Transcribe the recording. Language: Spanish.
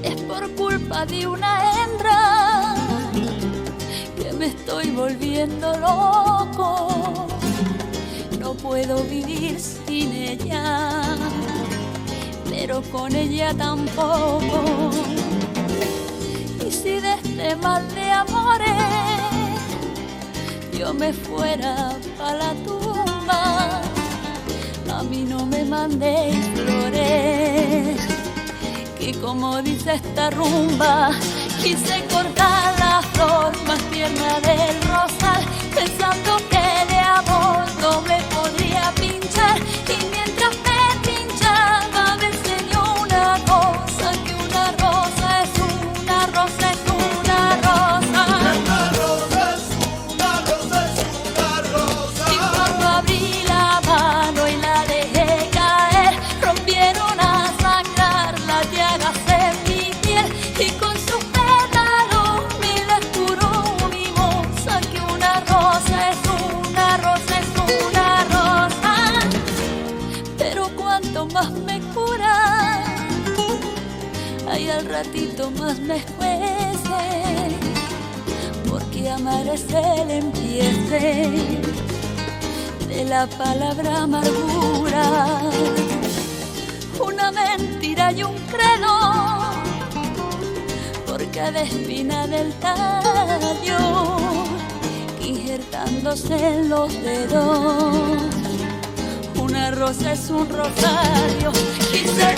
Es por culpa de una hembra que me estoy volviendo loco. No puedo vivir sin ella, pero con ella tampoco. Y si de este mal de amores yo me fuera pa' la tumba, a mí no me mandéis flores, que como dice esta rumba, quise cortar la flor más tierna del rosal, pensando que de amor no me podría pinchar. Y mientras me pinchaba me enseñó una cosa, que una rosa es una rosa es una rosa. Una rosa es una rosa es una rosa. Y cuando abrí la mano y la dejé caer, rompieron a sangrar las llagas en mi piel, y con sus pétalos mi descuró mi moza, que una rosa es una rosa es una rosa. Pero cuanto más me cura, ay, al ratito más me escuece, porque amar es el empiece de la palabra amargura. Una mentira y un credo por cada espina del tallo, que injertándose en los dedos, una rosa es un rosario. Quise